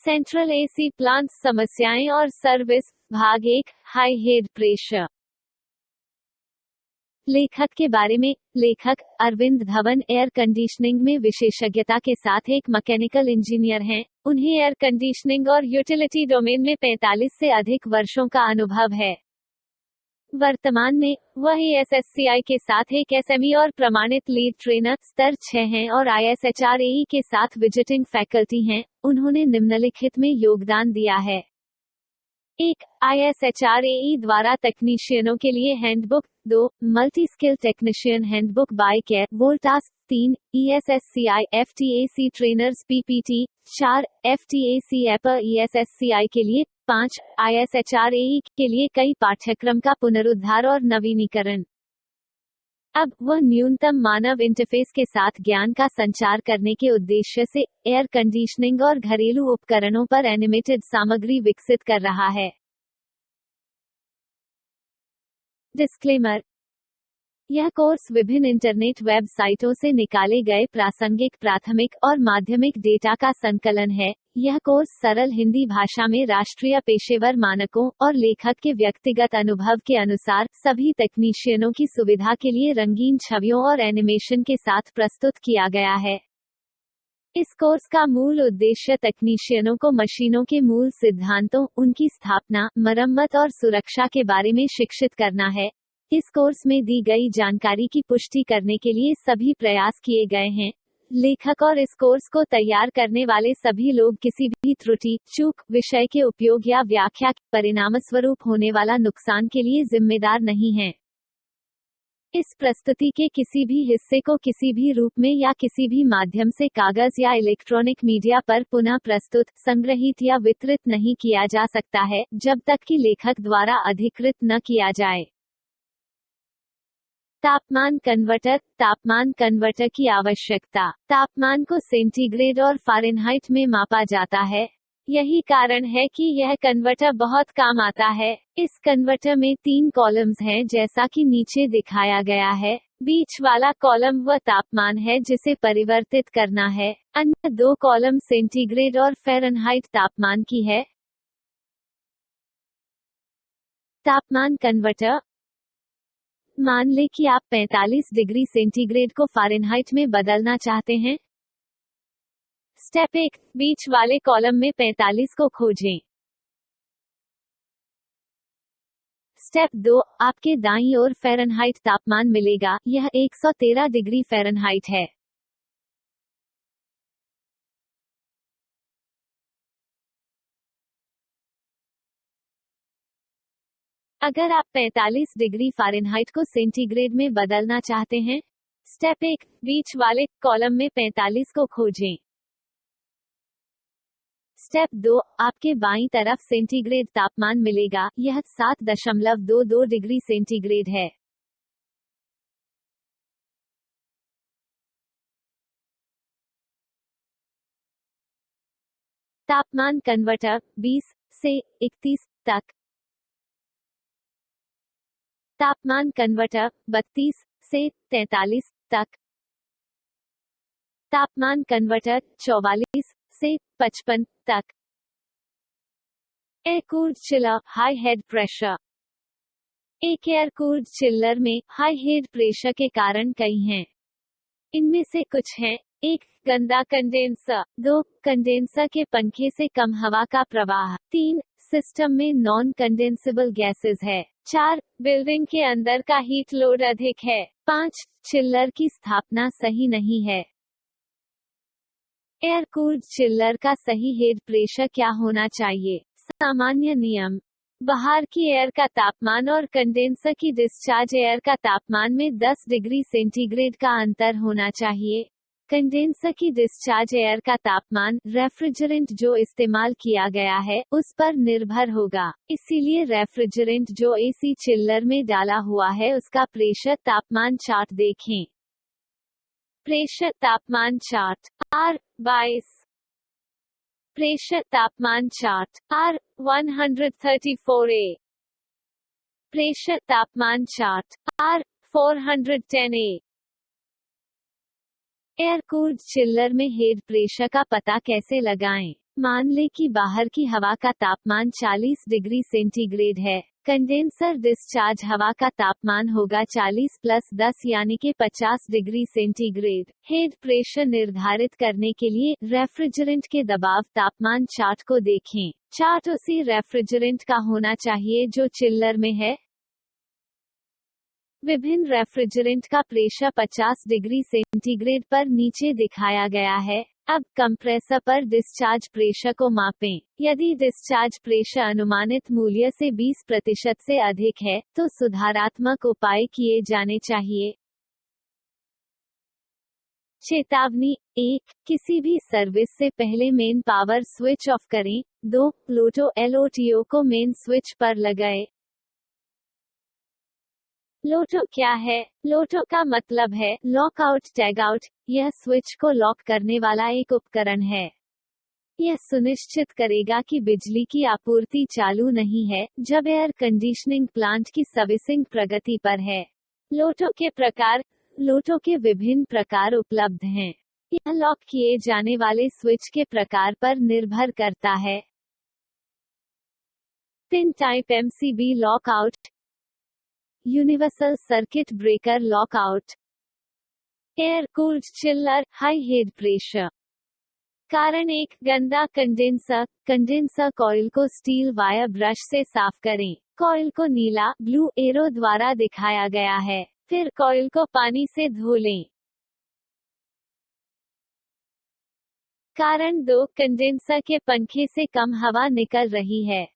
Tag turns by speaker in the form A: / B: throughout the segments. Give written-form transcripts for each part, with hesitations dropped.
A: Central AC plants समस्याएं और service, भाग 1, हाई हेड प्रेशर। लेखक के बारे में। लेखक अरविंद धवन एयर कंडीशनिंग में विशेषज्ञता के साथ एक मैकेनिकल इंजीनियर हैं। उन्हें एयर कंडीशनिंग और यूटिलिटी डोमेन में 45 से अधिक वर्षों का अनुभव है। वर्तमान में वह एएसएससीआई के साथ एक एसएमई और प्रमाणित लीड ट्रेनर स्तर 6 हैं और आईएसएचआरएई के साथ विजिटिंग फैकल्टी हैं। उन्होंने निम्नलिखित में योगदान दिया है। 1. आईएसएचआरएई द्वारा तकनीशियनों के लिए handbook. 2. Multi skill technician handbook by care Voltas. 3. ESSCI FTAC trainers PPT. 4. FTAC एपर ईएसएससीआई के लिए। 5. आईएसएचआरएई के लिए कई पाठ्यक्रम का पुनरुद्धार और नवीनीकरण। अब वह न्यूनतम मानव इंटरफेस के साथ ज्ञान का संचार करने के उद्देश्य से एयर कंडीशनिंग और घरेलू उपकरणों पर एनिमेटेड सामग्री विकसित कर रहा है। डिस्क्लेमर। यह कोर्स विभिन्न इंटरनेट वेबसाइटों से निकाले गए प्रासंगिक प्राथमिक और माध्यमिक डेटा का संकलन है। यह कोर्स सरल हिंदी भाषा में राष्ट्रीय पेशेवर मानकों और लेखक के व्यक्तिगत अनुभव के अनुसार सभी तकनीशियनों की सुविधा के लिए रंगीन छवियों और एनिमेशन के साथ प्रस्तुत किया गया है। इस कोर्स का मूल उद्देश्य तकनीशियनों को मशीनों के मूल सिद्धांतों, उनकी स्थापना, मरम्मत और सुरक्षा के बारे में शिक्षित करना है। इस कोर्स में दी गई जानकारी की पुष्टि करने के लिए सभी प्रयास किए गए हैं। लेखक और इस कोर्स को तैयार करने वाले सभी लोग किसी भी त्रुटि, चूक, विषय के उपयोग या व्याख्या के परिणामस्वरूप होने वाला नुकसान के लिए जिम्मेदार नहीं हैं। इस प्रस्तुति के किसी भी हिस्से को किसी भी रूप में या किसी भी माध्यम से कागज या इलेक्ट्रॉनिक मीडिया पर पुनः प्रस्तुत, संग्रहित या वितरित नहीं किया जा सकता है, जब तक कि लेखक द्वारा अधिकृत न किया जाए। तापमान कन्वर्टर। तापमान कन्वर्टर की आवश्यकता। तापमान को सेंटीग्रेड और फ़ारेनहाइट में मापा जाता है। यही कारण है कि यह कन्वर्टर बहुत काम आता है। इस कन्वर्टर में 3 कॉलम्स हैं जैसा कि नीचे दिखाया गया है। बीच वाला कॉलम वह तापमान है जिसे परिवर्तित करना है। अन्य 2 कॉलम सेंटीग्रेड और फ़ारेनहाइट तापमान की है। तापमान कन्वर्टर। मान लें कि आप 45 डिग्री सेंटीग्रेड को फ़ारेनहाइट में बदलना चाहते हैं। स्टेप 1, बीच वाले कॉलम में 45 को खोजें। स्टेप 2, आपके दाईं ओर फ़ारेनहाइट तापमान मिलेगा, यह 113 डिग्री फ़ारेनहाइट है। अगर आप 45 डिग्री फ़ारेनहाइट को सेंटीग्रेड में बदलना चाहते हैं। स्टेप 1, बीच वाले कॉलम में 45 को खोजें। स्टेप 2, आपके बाईं तरफ सेंटीग्रेड तापमान मिलेगा, यह 7.22 डिग्री सेंटीग्रेड है। तापमान कन्वर्टर 20 से 31 तक। तापमान कन्वर्टर 32 से 43 तक। तापमान कन्वर्टर 44 से 55 तक। Air cooled chiller high head pressure. एक एयर कूल्ड चिल्लर में हाई हेड प्रेशर के कारण कई हैं। इनमें से कुछ हैं। 1. गंदा कंडेंसर। 2. कंडेंसर के पंखे से कम हवा का प्रवाह। 3. सिस्टम में नॉन कंडेंसेबल गैसेस है। 4. बिल्डिंग के अंदर का हीट लोड अधिक है। 5. चिल्लर की स्थापना सही नहीं है। एयर कूल्ड चिल्लर का सही हेड प्रेशर क्या होना चाहिए? सामान्य नियम। बाहर की एयर का तापमान और कंडेंसर की डिस्चार्ज एयर का तापमान में 10 डिग्री सेंटीग्रेड का अंतर होना चाहिए। कंडेंसर की डिस्चार्ज एयर का तापमान रेफ्रिजरेंट जो इस्तेमाल किया गया है उस पर निर्भर होगा। इसीलिए रेफ्रिजरेंट जो एसी चिल्लर में डाला हुआ है उसका प्रेशर तापमान चार्ट देखें। प्रेशर तापमान चार्ट R22। प्रेशर तापमान चार्ट R134A। प्रेशर तापमान चार्ट R410A। एयर कूल्ड चिल्लर में हेड प्रेशर का पता कैसे लगाएं? मान लें कि बाहर की हवा का तापमान 40 डिग्री सेंटीग्रेड है। कंडेंसर डिस्चार्ज हवा का तापमान होगा 40 प्लस 10 यानी कि 50 डिग्री सेंटीग्रेड। हेड प्रेशर निर्धारित करने के लिए रेफ्रिजरेंट के दबाव तापमान चार्ट को देखें। चार्ट उसी रेफ्रिजरेंट का होना चाहिए जो चिल्लर में है। विभिन्न रेफ्रिजरेंट का प्रेशर 50 डिग्री सेंटीग्रेड पर नीचे दिखाया गया है। अब कंप्रेसर पर डिस्चार्ज प्रेशर को मापें। यदि डिस्चार्ज प्रेशर अनुमानित मूल्य से 20% से अधिक है, तो सुधारात्मक उपाय किए जाने चाहिए। चेतावनी 1. किसी भी सर्विस से पहले मेन पावर स्विच ऑफ करें। 2. LOTO को मेन स्विच पर लगाएं। लोटो क्या है? लोटो का मतलब है लॉकआउट टैगआउट। यह स्विच को लॉक करने वाला एक उपकरण है। यह सुनिश्चित करेगा कि बिजली की आपूर्ति चालू नहीं है जब एयर कंडीशनिंग प्लांट की सर्विसिंग प्रगति पर है। लोटो के प्रकार। लोटो के विभिन्न प्रकार उपलब्ध हैं। यह लॉक किए जाने वाले स्विच के प्रकार पर निर्भर करता है। Pin type MCB lockout, universal circuit breaker lockout, air cooled चिल्लर, हाई हेड प्रेशर। कारण 1. गंदा कंडेंसर। कंडेंसर कॉइल को स्टील वायर ब्रश से साफ करें। कॉइल को नीला ब्लू एरो द्वारा दिखाया गया है। फिर कॉइल को पानी से धो लें। कारण 2. कंडेंसर के पंखे से कम हवा निकल रही है।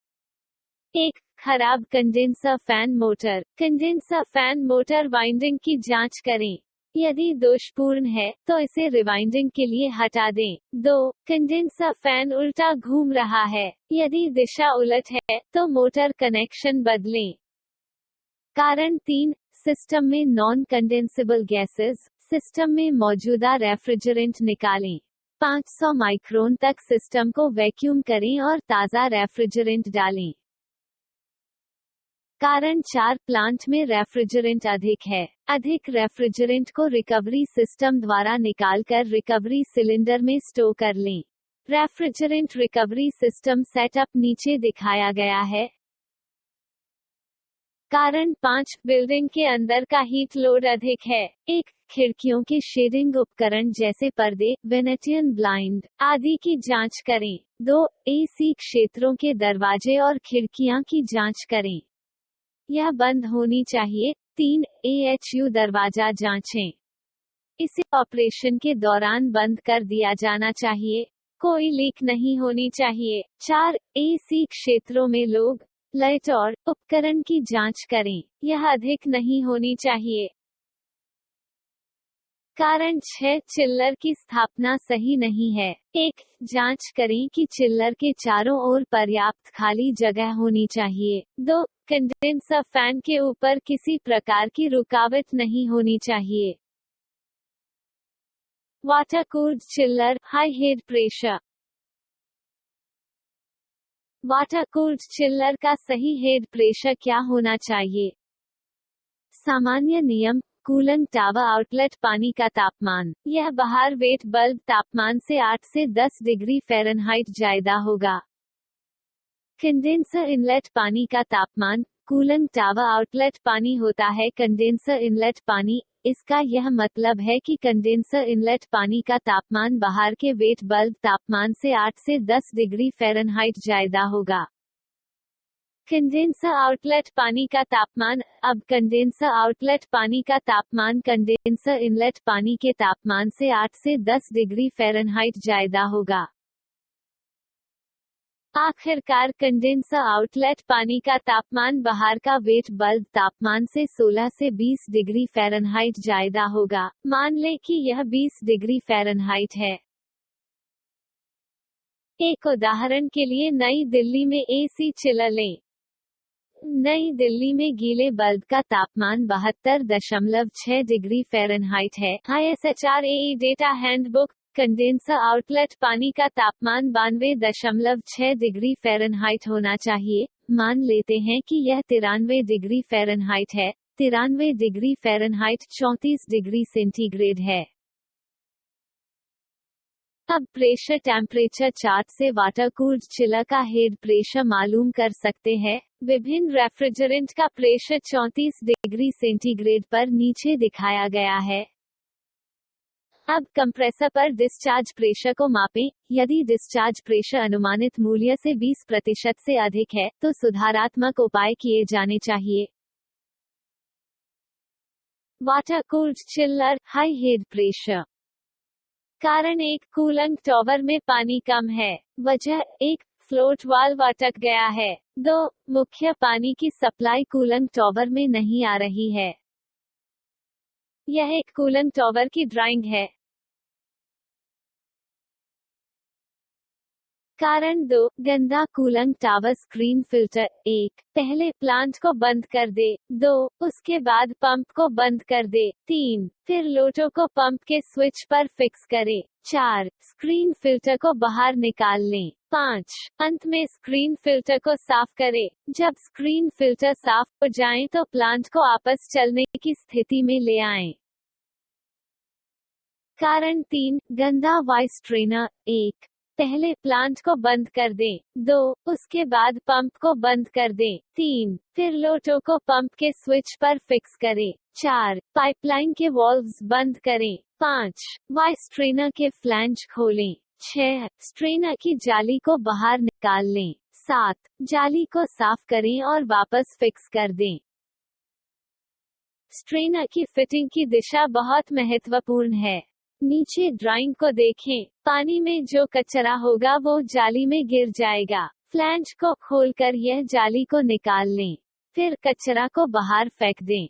A: 1. खराब condenser fan motor. Condenser fan motor winding की जांच करें। यदि दोषपूर्ण है तो इसे रिवाइंडिंग के लिए हटा दें। 2. कंडेंसर फैन उल्टा घूम रहा है। यदि दिशा उलट है तो मोटर कनेक्शन बदलें। कारण 3. सिस्टम में नॉन कंडेंसेबल गैसेस। सिस्टम में मौजूदा रेफ्रिजरेंट निकालें। 500 माइक्रोन तक सिस्टम को वैक्यूम करें और ताज़ा रेफ्रिजरेंट डालें। कारण 4. प्लांट में रेफ्रिजरेंट अधिक है। अधिक रेफ्रिजरेंट को रिकवरी सिस्टम द्वारा निकालकर रिकवरी सिलेंडर में स्टोर कर लें। रेफ्रिजरेंट रिकवरी सिस्टम सेटअप नीचे दिखाया गया है। कारण 5. बिल्डिंग के अंदर का हीट लोड अधिक है। 1. खिड़कियों के शेडिंग उपकरण जैसे पर्दे, वेनेटियन ब्लाइंड आदि की जांच करें। 2. AC क्षेत्रों के दरवाजे और खिड़कियां की जांच करें। यह बंद होनी चाहिए। 3. AHU दरवाजा जांचें। इसे ऑपरेशन के दौरान बंद कर दिया जाना चाहिए। कोई लीक नहीं होनी चाहिए। 4. AC क्षेत्रों में लोग, लाइट और उपकरण की जांच करें। यह अधिक नहीं होनी चाहिए। कारण 6. चिल्लर की स्थापना सही नहीं है। 1. जांच करें कि चिल्लर के चारों ओर पर्याप्त खाली जगह होनी चाहिए। 2. कंडेंसर फैन के ऊपर किसी प्रकार की रुकावट नहीं होनी चाहिए। वाटर कूल्ड चिल्लर, high head pressure. Water cooled चिल्लर का सही हेड प्रेशर क्या होना चाहिए? सामान्य नियम, कूलिंग टावर आउटलेट पानी का तापमान। यह बाहर वेट बल्ब तापमान से 8 से 10 डिग्री फ़ारेनहाइट ज्यादा होगा। कंडेंसर इनलेट पानी का तापमान। कूलिंग टावर आउटलेट पानी होता है कंडेंसर इनलेट पानी। इसका यह मतलब है कि कंडेंसर इनलेट पानी का तापमान बाहर के वेट बल्ब तापमान से 8 से 10 डिग्री फ़ारेनहाइट ज्यादा होगा। कंडेंसर आउटलेट पानी का तापमान। अब कंडेंसर आउटलेट पानी का तापमान कंडेंसर इनलेट पानी के तापमान से 8 से 10 डिग्री फ़ारेनहाइट ज्यादा होगा। आखिरकार कंडेंसर आउटलेट पानी का तापमान बाहर का वेट बल्ब तापमान से 16 से 20 डिग्री फ़ारेनहाइट ज्यादा होगा। मान लें कि यह 20 डिग्री फ़ारेनहाइट है। एक उदाहरण के लिए नई दिल्ली में AC चिल्लर लें। नई दिल्ली में गीले बल्ब का तापमान 72.6 डिग्री फ़ारेनहाइट है। ISHRAE data handbook. Condenser outlet पानी का तापमान 92.6 डिग्री फ़ारेनहाइट होना चाहिए। मान लेते हैं कि यह 93 डिग्री फ़ारेनहाइट है। 93 डिग्री फ़ारेनहाइट 34 डिग्री सेंटीग्रेड है। अब प्रेशर टेम्परेचर चार्ट से वाटर कूल्ड चिलर का हेड प्रेशर मालूम कर सकते हैं। विभिन्न रेफ्रिजरेंट का प्रेशर 34 डिग्री सेंटीग्रेड पर नीचे दिखाया गया है। अब कंप्रेसर पर डिस्चार्ज प्रेशर को मापें। यदि डिस्चार्ज प्रेशर अनुमानित मूल्य से 20% से अधिक है, तो सुधारात्मक उपाय किए जाने चाहिए। Water cooled chiller high head pressure. कारण 1, कूलिंग टॉवर में पानी कम है। वजह 1, फ्लोट वाल्व अटक गया है। 2, मुख्य पानी की सप्लाई कूलिंग टॉवर में नहीं आ रही है। यह एक कूलिंग टॉवर की ड्राइंग है। कारण 2, गंदा कूलिंग टावर स्क्रीन फिल्टर। 1, पहले प्लांट को बंद कर दे। 2, उसके बाद पंप को बंद कर दे। 3, फिर लोटो को पंप के स्विच पर फिक्स करे। 4, स्क्रीन फिल्टर को बाहर निकाल लें। 5, अंत में स्क्रीन फिल्टर को साफ करे। जब स्क्रीन फिल्टर साफ हो जाए तो प्लांट को वापस चलने की स्थिति में ले आएं। कारण 3, गंदा वाइस ट्रेनर। 1, पहले प्लांट को बंद कर दें। 2, उसके बाद पंप को बंद कर दें। 3, फिर लोटो को पंप के स्विच पर फिक्स करें। 4, पाइपलाइन के वाल्व्स बंद करें। 5, वाइस स्ट्रेनर के फ्लैंज खोलें। 6, स्ट्रेनर की जाली को बाहर निकाल लें। 7, जाली को साफ करें और वापस फिक्स कर दें। स्ट्रेनर की फिटिंग की दिशा बहुत महत्वपूर्ण है। नीचे ड्राइंग को देखें। पानी में जो कचरा होगा वो जाली में गिर जाएगा। फ्लैंज को खोलकर यह जाली को निकाल लें। फिर कचरा को बाहर फेंक दें।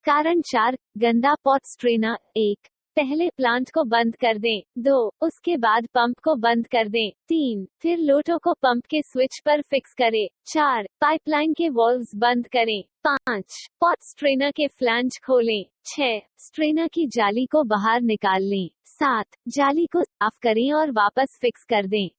A: कारण 4, गंदा पॉट स्ट्रेनर। 1, पहले प्लांट को बंद कर दें। 2, उसके बाद पंप को बंद कर दें। 3, फिर लोटो को पंप के स्विच पर फिक्स करें। 4, पाइपलाइन के वाल्व्स बंद करें। 5, पॉट स्ट्रेनर के फ्लैंज खोलें। 6, स्ट्रेनर की जाली को बाहर निकाल लें। 7, जाली को साफ करें और वापस फिक्स कर दें।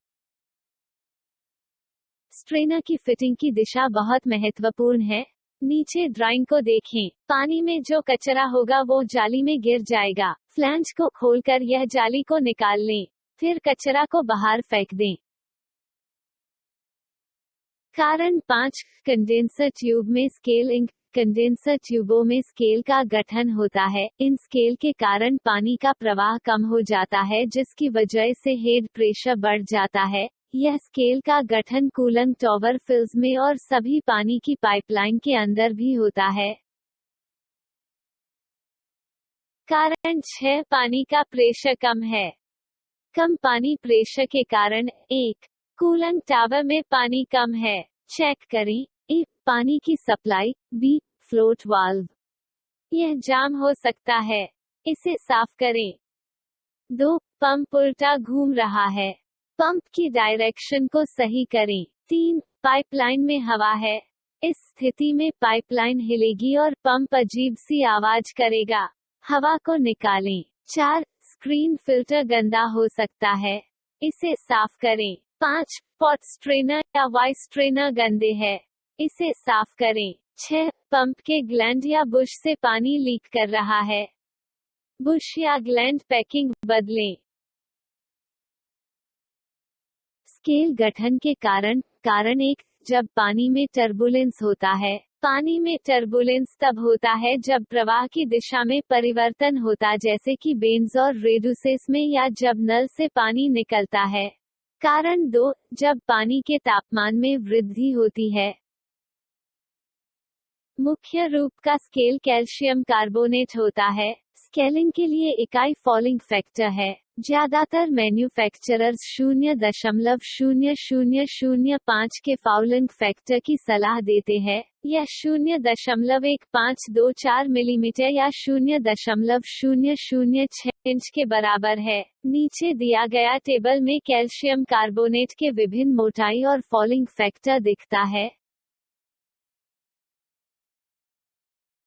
A: स्ट्रेनर की फिटिंग की दिशा बहुत महत्वपूर्ण है। नीचे ड्राइंग को देखें। पानी में जो कचरा होगा वो जाली में गिर जाएगा। फ्लैंज को खोलकर यह जाली को निकाल लें। फिर कचरा को बाहर फेंक दें। कारण 5, कंडेंसर ट्यूब में स्केल। कंडेंसर ट्यूबों में स्केल का गठन होता है। इन स्केल के कारण पानी का प्रवाह कम हो जाता है, जिसकी वजह से हेड प्रेशर बढ़ जाता है। यह स्केल का गठन कूलिंग टॉवर फिल्स में और सभी पानी की पाइपलाइन के अंदर भी होता है। कारण 6, पानी का प्रेशर कम है। कम पानी प्रेशर के कारण 1, कूलिंग टावर में पानी कम है। चेक करें। ए, पानी की सप्लाई। B, float valve. यह जाम हो सकता है। इसे साफ करें। 2, पंप उल्टा घूम रहा है। पंप की डायरेक्शन को सही करें। 3, पाइपलाइन में हवा है। इस स्थिति में पाइपलाइन हिलेगी और पंप अजीब सी आवाज करेगा। हवा को निकालें। 4, स्क्रीन फिल्टर गंदा हो सकता है। इसे साफ करें। 5, पॉट स्ट्रेनर या वाइस स्ट्रेनर गंदे है। इसे साफ करें। 6, पंप के ग्लैंड या बुश से पानी लीक कर रहा है। बुश या ग्लैंड पैकिंग बदलें। स्केल गठन के कारण। कारण 1, जब पानी में टर्बुलेंस होता है। पानी में टर्बुलेंस तब होता है जब प्रवाह की दिशा में परिवर्तन होता, जैसे कि बेन्स और रेडुसेस में, या जब नल से पानी निकलता है। कारण 2, जब पानी के तापमान में वृद्धि होती है। मुख्य रूप का स्केल कैल्शियम कार्बोनेट होता है। स्केलिंग के लिए इकाई फॉलिंग फैक्टर है। ज्यादातर मैन्युफैक्चरर्स 0.0005 के फॉलिंग फैक्टर की सलाह देते हैं। यह 0.1524 मिलीमीटर या 0.006 इंच के बराबर है। नीचे दिया गया टेबल में कैल्शियम कार्बोनेट के विभिन्न मोटाई और फॉलिंग फैक्टर दिखता है।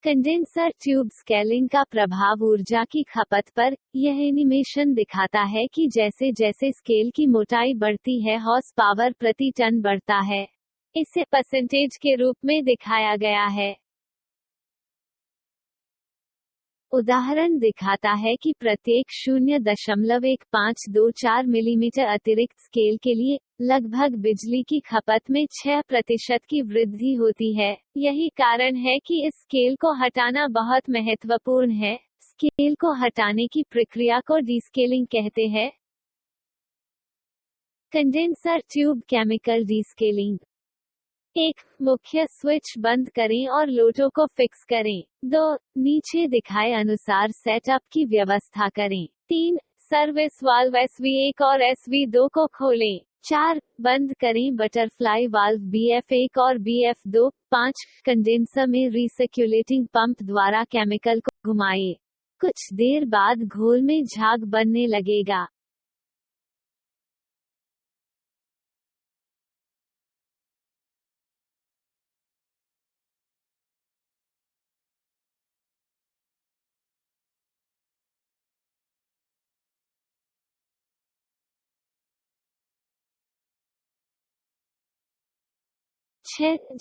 A: कंडेंसर ट्यूब स्केलिंग का प्रभाव ऊर्जा की खपत पर। यह एनिमेशन दिखाता है कि जैसे जैसे स्केल की मोटाई बढ़ती है, हॉर्स पावर प्रति टन बढ़ता है। इसे परसेंटेज के रूप में दिखाया गया है। उदाहरण दिखाता है कि प्रत्येक 0.1524 मिलीमीटर अतिरिक्त स्केल के लिए लगभग बिजली की खपत में 6% की वृद्धि होती है। यही कारण है कि इस स्केल को हटाना बहुत महत्वपूर्ण है। स्केल को हटाने की प्रक्रिया को डीस्केलिंग कहते हैं। Condenser tube chemical descaling. 1. मुख्य स्विच बंद करें और लोटो को फिक्स करें। 2. नीचे दिखाए अनुसार सेटअप की व्यवस्था करें। 3. सर्विस वाल्व SV1 और SV2 को खोलें। 4. बंद करें बटरफ्लाई वाल्व BF1 और BF2। 5. कंडेंसर में रिसर्कुलेटिंग पंप द्वारा केमिकल को घुमाएं। कुछ देर बाद घोल में झाग बनने लगेगा।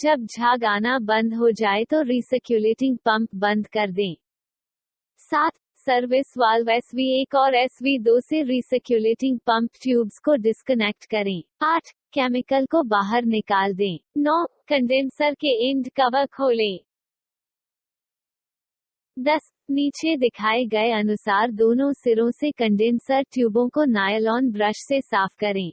A: जब झाग आना बंद हो जाए तो रिसर्कुलेटिंग पंप बंद कर दें। 7. सर्विस वाल्व SV1 और SV2 से रिसर्कुलेटिंग पंप ट्यूब्स को डिस्कनेक्ट करें। 8. केमिकल को बाहर निकाल दें। 9. कंडेंसर के एंड कवर खोलें। 10. नीचे दिखाए गए अनुसार दोनों सिरों से कंडेंसर ट्यूबों को नायलॉन ब्रश से साफ करें।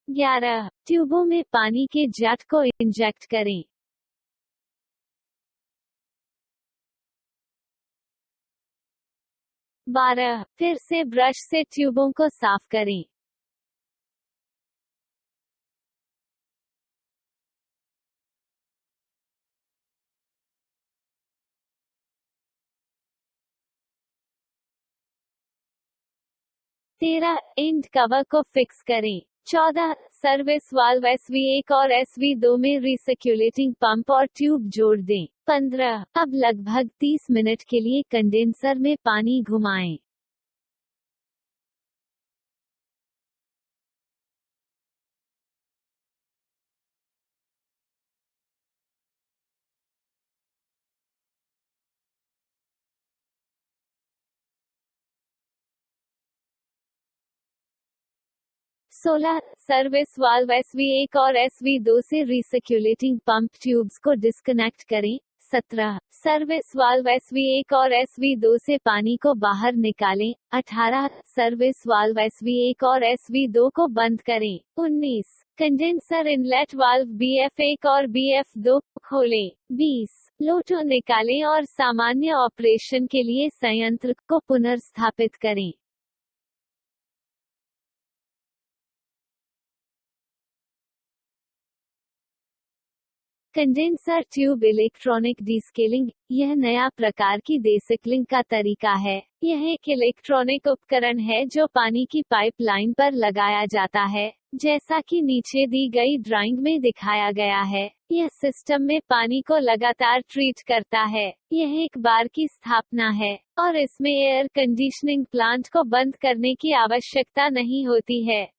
A: ग्यारह, ट्यूबों में पानी के जेट को इंजेक्ट करें। 12, फिर से ब्रश से ट्यूबों को साफ करें। 13, एंड कवर को फिक्स करें। 14, सर्विस वाल्व SV1 और SV2 में रिसर्कुलेटिंग पंप और ट्यूब जोड़ दें। 15, अब लगभग 30 मिनट के लिए कंडेंसर में पानी घुमाएं। सोलह, सर्विस वाल्व SV1 और SV2 से रिसर्कुलेटिंग पंप ट्यूब्स को डिस्कनेक्ट करें। 17, सर्विस वाल्व SV1 और SV2 से पानी को बाहर निकालें। 18, सर्विस वाल्व SV1 और SV2 को बंद करें। 19, कंडेंसर इनलेट वाल्व BF1 और BF2 खोलें। 20, लोटो निकालें और सामान्य ऑपरेशन के लिए संयंत्र को पुनर्स्थापित करें। Condenser tube electronic descaling. यह नया प्रकार की डेसिकलिंग का तरीका है। यह एक इलेक्ट्रॉनिक उपकरण है जो पानी की पाइपलाइन पर लगाया जाता है, जैसा कि नीचे दी गई ड्राइंग में दिखाया गया है। यह सिस्टम में पानी को लगातार ट्रीट करता है। यह एक बार की स्थापना है और इसमें एयर कंडीशनिंग प्लांट को बंद करने की आवश्यकता नहीं होती है।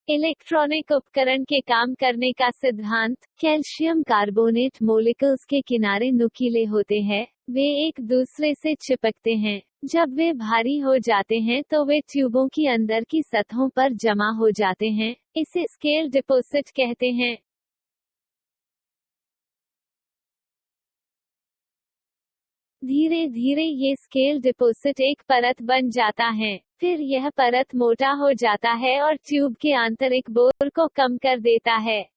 A: इलेक्ट्रॉनिक उपकरण के काम करने का सिद्धांत। कैल्शियम कार्बोनेट मोलिक्यूल्स के किनारे नुकीले होते हैं। वे एक दूसरे से चिपकते हैं। जब वे भारी हो जाते हैं तो वे ट्यूबों की अंदर की सतहों पर जमा हो जाते हैं। इसे स्केल डिपॉजिट कहते हैं। धीरे धीरे ये स्केल डिपॉजिट एक परत बन जाता है। फिर यह परत मोटा हो जाता है और ट्यूब के आंतरिक बोर को कम कर देता है।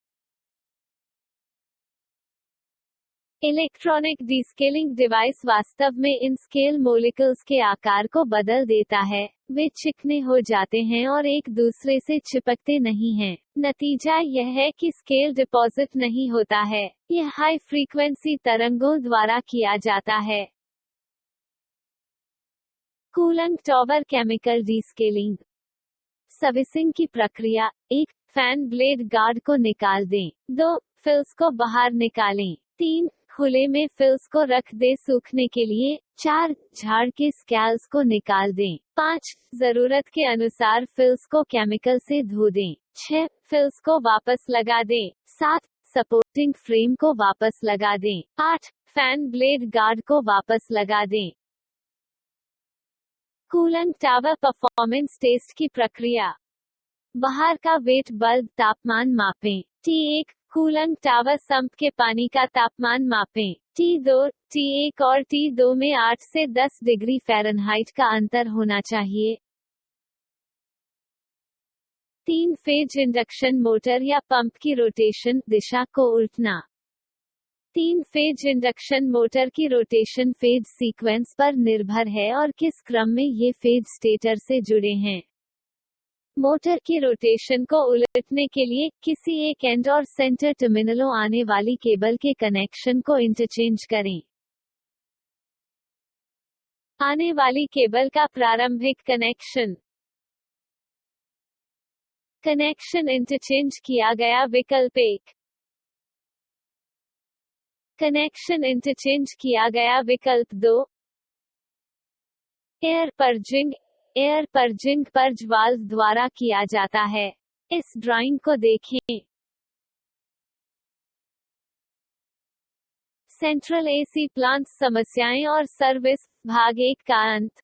A: इलेक्ट्रॉनिक डीस्केलिंग डिवाइस वास्तव में इन स्केल मोलिक्यूल्स के आकार को बदल देता है। वे चिकने हो जाते हैं और एक दूसरे से चिपकते नहीं हैं। नतीजा यह है कि स्केल डिपॉजिट नहीं होता है। यह हाई फ्रीक्वेंसी तरंगों द्वारा किया जाता है। Coolant tower chemical descaling. Servicing की प्रक्रिया। 1. फैन ब्लेड गार्ड को निकाल दें। 2. फिल्स को बाहर निकालें। 3. खुले में फिल्स को रख दे सूखने के लिए। 4 झाड़ के स्कैल्स को निकाल दें। 5 जरूरत के अनुसार फिल्स को केमिकल से धो दें। 6 फिल्स को वापस लगा दें। 7 सपोर्टिंग फ्रेम को वापस लगा दें। 8 फैन ब्लेड गार्ड को वापस लगा दें। कूलेंट टावर परफॉर्मेंस टेस्ट की प्रक्रिया। बाहर का वेट बल्ब तापमान मापें। T1 कूलेंट टावर सम्प के पानी का तापमान मापें। T2 T1 और T2 में 8 से 10 डिग्री फ़ारेनहाइट का अंतर होना चाहिए। 3 फेज इंडक्शन मोटर या पंप की रोटेशन दिशा को उल्टना। 3 फेज इंडक्शन मोटर की रोटेशन फेज सीक्वेंस पर निर्भर है और किस क्रम में ये फेज स्टेटर से जुड़े हैं। मोटर की रोटेशन को उलटने के लिए किसी एक एंड और सेंटर टर्मिनलों आने वाली केबल के कनेक्शन को इंटरचेंज करें। आने वाली केबल का प्रारंभिक कनेक्शन। कनेक्शन इंटरचेंज किया गया। विकल्प 1 कनेक्शन इंटरचेंज किया गया। विकल्प 2 air purging. Air purging purge valve द्वारा किया जाता है। इस ड्राइंग को देखें। सेंट्रल एसी प्लांट समस्याएं और सर्विस भाग 1 का अंत।